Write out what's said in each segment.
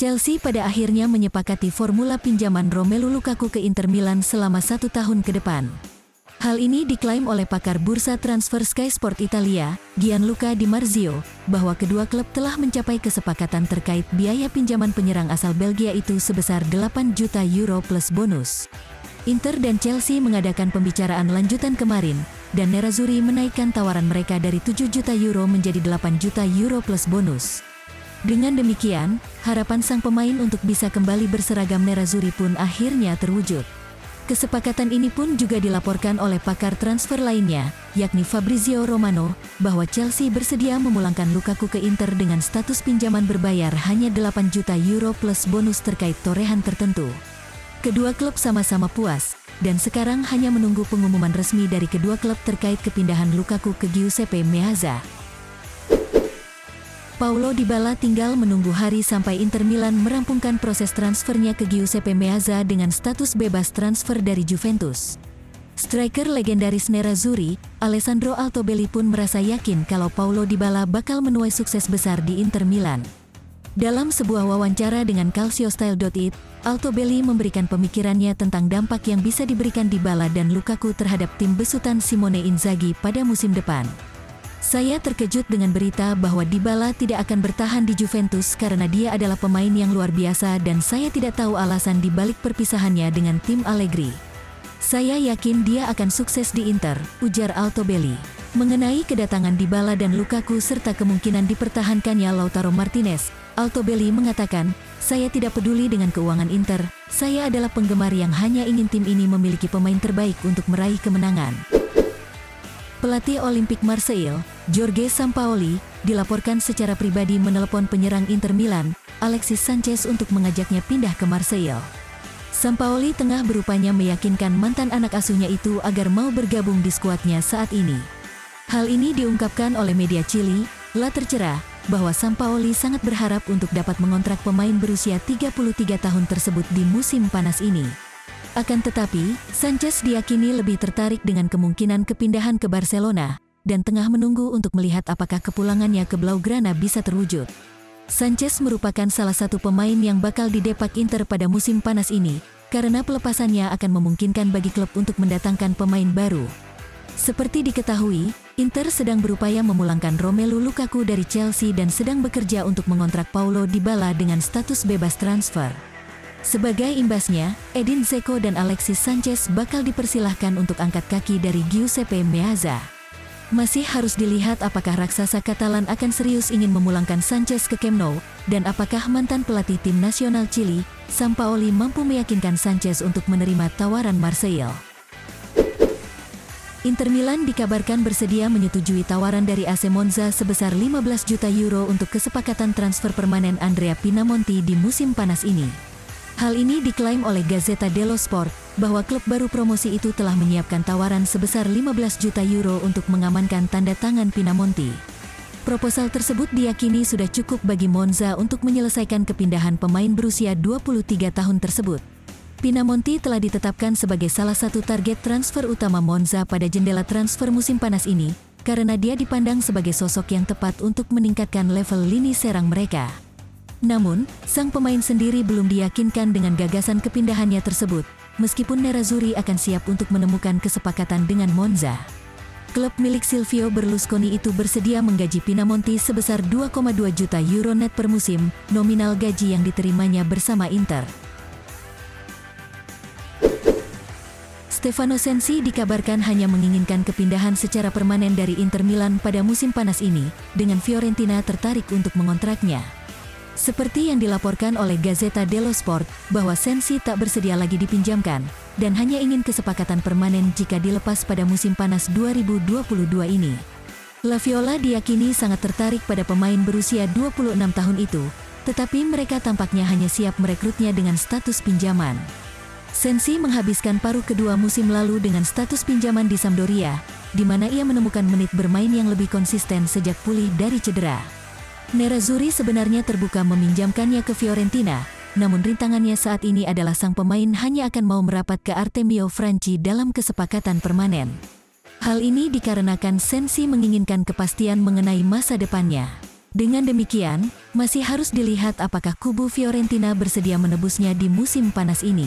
Chelsea pada akhirnya menyepakati formula pinjaman Romelu Lukaku ke Inter Milan selama 1 tahun ke depan. Hal ini diklaim oleh pakar bursa transfer Sky Sport Italia, Gianluca Di Marzio, bahwa kedua klub telah mencapai kesepakatan terkait biaya pinjaman penyerang asal Belgia itu sebesar 8 juta euro plus bonus. Inter dan Chelsea mengadakan pembicaraan lanjutan kemarin, dan Nerazzurri menaikkan tawaran mereka dari 7 juta euro menjadi 8 juta euro plus bonus. Dengan demikian, harapan sang pemain untuk bisa kembali berseragam Nerazzurri pun akhirnya terwujud. Kesepakatan ini pun juga dilaporkan oleh pakar transfer lainnya, yakni Fabrizio Romano, bahwa Chelsea bersedia memulangkan Lukaku ke Inter dengan status pinjaman berbayar hanya 8 juta euro plus bonus terkait torehan tertentu. Kedua klub sama-sama puas, dan sekarang hanya menunggu pengumuman resmi dari kedua klub terkait kepindahan Lukaku ke Giuseppe Meazza. Paulo Dybala tinggal menunggu hari sampai Inter Milan merampungkan proses transfernya ke Giuseppe Meazza dengan status bebas transfer dari Juventus. Striker legendaris Nerazzurri, Alessandro Altobelli pun merasa yakin kalau Paulo Dybala bakal menuai sukses besar di Inter Milan. Dalam sebuah wawancara dengan Calciostyle.it, Altobelli memberikan pemikirannya tentang dampak yang bisa diberikan Dybala dan Lukaku terhadap tim besutan Simone Inzaghi pada musim depan. Saya terkejut dengan berita bahwa Dybala tidak akan bertahan di Juventus karena dia adalah pemain yang luar biasa dan saya tidak tahu alasan di balik perpisahannya dengan tim Allegri. Saya yakin dia akan sukses di Inter, ujar Altobelli. Mengenai kedatangan Dybala dan Lukaku serta kemungkinan dipertahankannya Lautaro Martinez, Altobelli mengatakan, "Saya tidak peduli dengan keuangan Inter, saya adalah penggemar yang hanya ingin tim ini memiliki pemain terbaik untuk meraih kemenangan." Pelatih Olympique Marseille, Jorge Sampaoli, dilaporkan secara pribadi menelepon penyerang Inter Milan, Alexis Sanchez untuk mengajaknya pindah ke Marseille. Sampaoli tengah berupaya meyakinkan mantan anak asuhnya itu agar mau bergabung di skuadnya saat ini. Hal ini diungkapkan oleh media Chili, La Tercera, bahwa Sampaoli sangat berharap untuk dapat mengontrak pemain berusia 33 tahun tersebut di musim panas ini. Akan tetapi, Sanchez diyakini lebih tertarik dengan kemungkinan kepindahan ke Barcelona, dan tengah menunggu untuk melihat apakah kepulangannya ke Blaugrana bisa terwujud. Sanchez merupakan salah satu pemain yang bakal didepak Inter pada musim panas ini, karena pelepasannya akan memungkinkan bagi klub untuk mendatangkan pemain baru. Seperti diketahui, Inter sedang berupaya memulangkan Romelu Lukaku dari Chelsea dan sedang bekerja untuk mengontrak Paulo Dybala dengan status bebas transfer. Sebagai imbasnya, Edin Dzeko dan Alexis Sanchez bakal dipersilahkan untuk angkat kaki dari Giuseppe Meazza. Masih harus dilihat apakah raksasa Katalan akan serius ingin memulangkan Sanchez ke Camp Nou, dan apakah mantan pelatih tim nasional Chili, Sampaoli mampu meyakinkan Sanchez untuk menerima tawaran Marseille. Inter Milan dikabarkan bersedia menyetujui tawaran dari AC Monza sebesar 15 juta euro untuk kesepakatan transfer permanen Andrea Pinamonti di musim panas ini. Hal ini diklaim oleh Gazzetta dello Sport, bahwa klub baru promosi itu telah menyiapkan tawaran sebesar 15 juta euro untuk mengamankan tanda tangan Pinamonti. Proposal tersebut diyakini sudah cukup bagi Monza untuk menyelesaikan kepindahan pemain berusia 23 tahun tersebut. Pinamonti telah ditetapkan sebagai salah satu target transfer utama Monza pada jendela transfer musim panas ini, karena dia dipandang sebagai sosok yang tepat untuk meningkatkan level lini serang mereka. Namun, sang pemain sendiri belum diyakinkan dengan gagasan kepindahannya tersebut, meskipun Nerazzurri akan siap untuk menemukan kesepakatan dengan Monza. Klub milik Silvio Berlusconi itu bersedia menggaji Pinamonti sebesar 2,2 juta euro net per musim, nominal gaji yang diterimanya bersama Inter. Stefano Sensi dikabarkan hanya menginginkan kepindahan secara permanen dari Inter Milan pada musim panas ini, dengan Fiorentina tertarik untuk mengontraknya. Seperti yang dilaporkan oleh Gazzetta dello Sport, bahwa Sensi tak bersedia lagi dipinjamkan, dan hanya ingin kesepakatan permanen jika dilepas pada musim panas 2022 ini. La Viola diyakini sangat tertarik pada pemain berusia 26 tahun itu, tetapi mereka tampaknya hanya siap merekrutnya dengan status pinjaman. Sensi menghabiskan paruh kedua musim lalu dengan status pinjaman di Sampdoria, di mana ia menemukan menit bermain yang lebih konsisten sejak pulih dari cedera. Nerazzurri sebenarnya terbuka meminjamkannya ke Fiorentina, namun rintangannya saat ini adalah sang pemain hanya akan mau merapat ke Artemio Franchi dalam kesepakatan permanen. Hal ini dikarenakan Sensi menginginkan kepastian mengenai masa depannya. Dengan demikian, masih harus dilihat apakah kubu Fiorentina bersedia menebusnya di musim panas ini.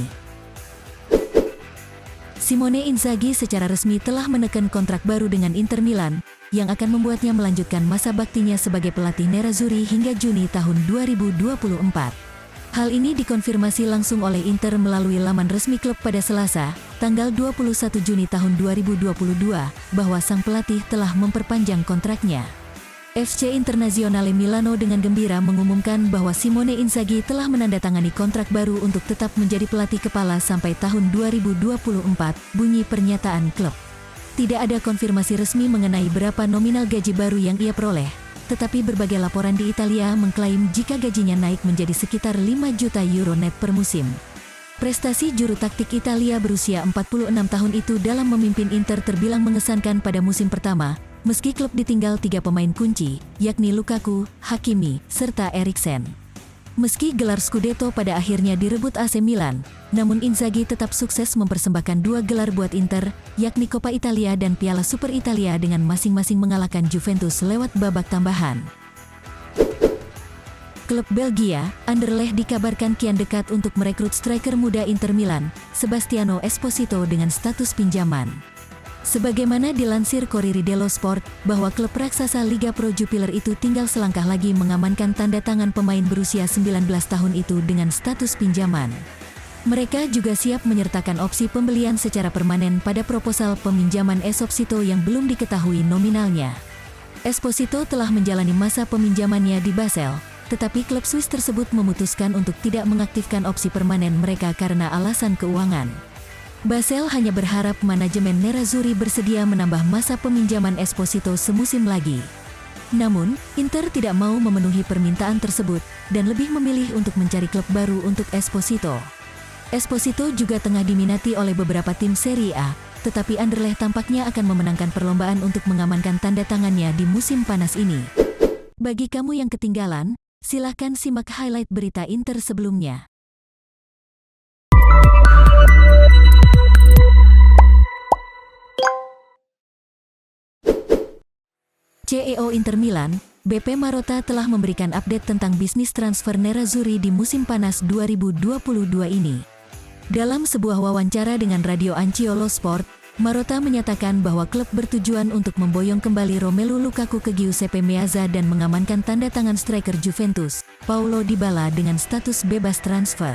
Simone Inzaghi secara resmi telah menekan kontrak baru dengan Inter Milan, yang akan membuatnya melanjutkan masa baktinya sebagai pelatih Nerazzurri hingga Juni tahun 2024. Hal ini dikonfirmasi langsung oleh Inter melalui laman resmi klub pada Selasa, tanggal 21 Juni tahun 2022, bahwa sang pelatih telah memperpanjang kontraknya. FC Internazionale Milano dengan gembira mengumumkan bahwa Simone Inzaghi telah menandatangani kontrak baru untuk tetap menjadi pelatih kepala sampai tahun 2024, bunyi pernyataan klub. Tidak ada konfirmasi resmi mengenai berapa nominal gaji baru yang ia peroleh, tetapi berbagai laporan di Italia mengklaim jika gajinya naik menjadi sekitar 5 juta euro net per musim. Prestasi juru taktik Italia berusia 46 tahun itu dalam memimpin Inter terbilang mengesankan pada musim pertama, meski klub ditinggal 3 pemain kunci, yakni Lukaku, Hakimi, serta Eriksen. Meski gelar Scudetto pada akhirnya direbut AC Milan, namun Inzaghi tetap sukses mempersembahkan 2 gelar buat Inter, yakni Coppa Italia dan Piala Super Italia dengan masing-masing mengalahkan Juventus lewat babak tambahan. Klub Belgia, Anderlecht dikabarkan kian dekat untuk merekrut striker muda Inter Milan, Sebastiano Esposito dengan status pinjaman. Sebagaimana dilansir Corriere dello Sport, bahwa klub raksasa Liga Pro Jupiler itu tinggal selangkah lagi mengamankan tanda tangan pemain berusia 19 tahun itu dengan status pinjaman. Mereka juga siap menyertakan opsi pembelian secara permanen pada proposal peminjaman Esposito yang belum diketahui nominalnya. Esposito telah menjalani masa peminjamannya di Basel, tetapi klub Swiss tersebut memutuskan untuk tidak mengaktifkan opsi permanen mereka karena alasan keuangan. Basel hanya berharap manajemen Nerazzurri bersedia menambah masa peminjaman Esposito semusim lagi. Namun, Inter tidak mau memenuhi permintaan tersebut dan lebih memilih untuk mencari klub baru untuk Esposito. Esposito juga tengah diminati oleh beberapa tim Serie A, tetapi Anderlecht tampaknya akan memenangkan perlombaan untuk mengamankan tanda tangannya di musim panas ini. Bagi kamu yang ketinggalan, silakan simak highlight berita Inter sebelumnya. CEO Inter Milan, BP Marotta telah memberikan update tentang bisnis transfer Nerazzurri di musim panas 2022 ini. Dalam sebuah wawancara dengan Radio Anciolo Sport, Marotta menyatakan bahwa klub bertujuan untuk memboyong kembali Romelu Lukaku ke Giuseppe Meazza dan mengamankan tanda tangan striker Juventus, Paulo Dybala dengan status bebas transfer.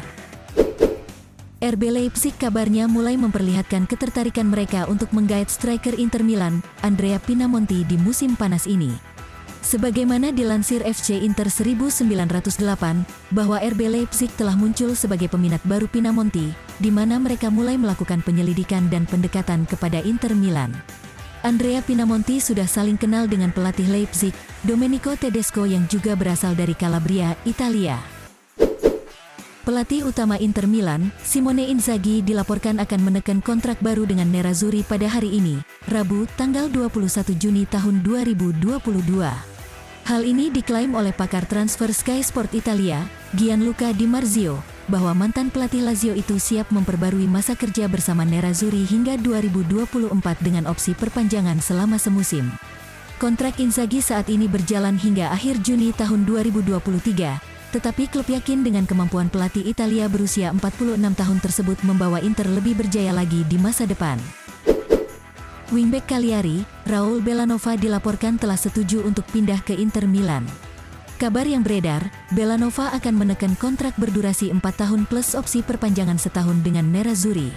RB Leipzig kabarnya mulai memperlihatkan ketertarikan mereka untuk menggait striker Inter Milan, Andrea Pinamonti di musim panas ini. Sebagaimana dilansir FC Inter 1908, bahwa RB Leipzig telah muncul sebagai peminat baru Pinamonti, di mana mereka mulai melakukan penyelidikan dan pendekatan kepada Inter Milan. Andrea Pinamonti sudah saling kenal dengan pelatih Leipzig, Domenico Tedesco yang juga berasal dari Calabria, Italia. Pelatih utama Inter Milan, Simone Inzaghi dilaporkan akan menekan kontrak baru dengan Nerazzurri pada hari ini, Rabu, tanggal 21 Juni tahun 2022. Hal ini diklaim oleh pakar transfer Sky Sport Italia, Gianluca Di Marzio, bahwa mantan pelatih Lazio itu siap memperbarui masa kerja bersama Nerazzurri hingga 2024 dengan opsi perpanjangan selama semusim. Kontrak Inzaghi saat ini berjalan hingga akhir Juni tahun 2023. Tetapi klub yakin dengan kemampuan pelatih Italia berusia 46 tahun tersebut membawa Inter lebih berjaya lagi di masa depan. Wingback Cagliari, Raul Bellanova dilaporkan telah setuju untuk pindah ke Inter Milan. Kabar yang beredar, Bellanova akan menekan kontrak berdurasi 4 tahun plus opsi perpanjangan setahun dengan Nerazzurri.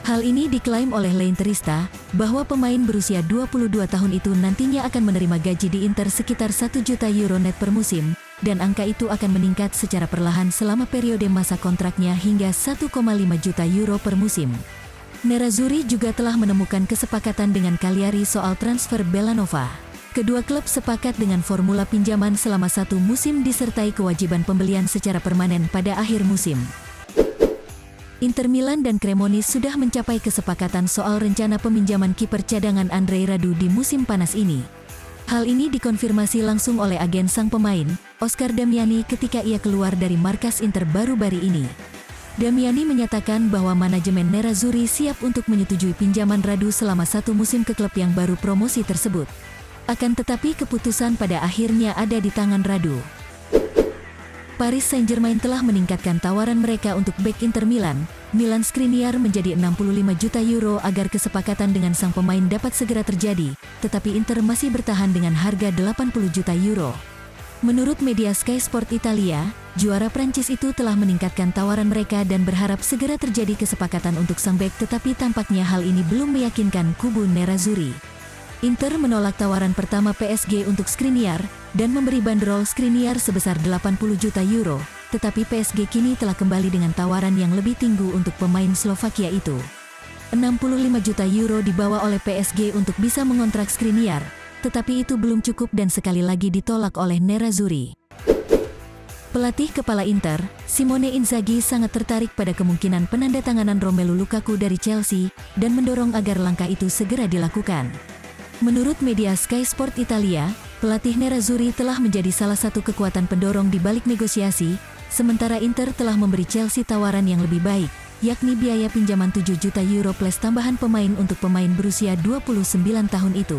Hal ini diklaim oleh L'Interista, bahwa pemain berusia 22 tahun itu nantinya akan menerima gaji di Inter sekitar 1 juta euro net per musim, dan angka itu akan meningkat secara perlahan selama periode masa kontraknya hingga 1,5 juta euro per musim. Nerazzurri juga telah menemukan kesepakatan dengan Cagliari soal transfer Bellanova. Kedua klub sepakat dengan formula pinjaman selama 1 musim disertai kewajiban pembelian secara permanen pada akhir musim. Inter Milan dan Cremonese sudah mencapai kesepakatan soal rencana peminjaman kiper cadangan Andrei Radu di musim panas ini. Hal ini dikonfirmasi langsung oleh agen sang pemain, Oscar Damiani ketika ia keluar dari markas Inter baru-baru ini. Damiani menyatakan bahwa manajemen Nerazzurri siap untuk menyetujui pinjaman Radu selama 1 musim ke klub yang baru promosi tersebut. Akan tetapi keputusan pada akhirnya ada di tangan Radu. Paris Saint-Germain telah meningkatkan tawaran mereka untuk bek Inter Milan Skriniar menjadi 65 juta euro agar kesepakatan dengan sang pemain dapat segera terjadi, tetapi Inter masih bertahan dengan harga 80 juta euro. Menurut media Sky Sport Italia, juara Prancis itu telah meningkatkan tawaran mereka dan berharap segera terjadi kesepakatan untuk sang bek, tetapi tampaknya hal ini belum meyakinkan kubu Nerazzurri. Inter menolak tawaran pertama PSG untuk Skriniar dan memberi bandrol Skriniar sebesar 80 juta euro, tetapi PSG kini telah kembali dengan tawaran yang lebih tinggi untuk pemain Slovakia itu. 65 juta euro dibawa oleh PSG untuk bisa mengontrak Skriniar, tetapi itu belum cukup dan sekali lagi ditolak oleh Nerazzurri. Pelatih kepala Inter, Simone Inzaghi sangat tertarik pada kemungkinan penandatanganan Romelu Lukaku dari Chelsea dan mendorong agar langkah itu segera dilakukan. Menurut media Sky Sport Italia, pelatih Nerazzurri telah menjadi salah satu kekuatan pendorong di balik negosiasi, sementara Inter telah memberi Chelsea tawaran yang lebih baik, yakni biaya pinjaman 7 juta euro plus tambahan pemain untuk pemain berusia 29 tahun itu.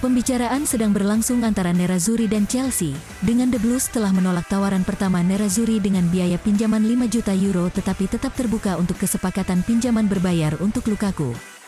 Pembicaraan sedang berlangsung antara Nerazzurri dan Chelsea, dengan The Blues telah menolak tawaran pertama Nerazzurri dengan biaya pinjaman 5 juta euro tetapi tetap terbuka untuk kesepakatan pinjaman berbayar untuk Lukaku.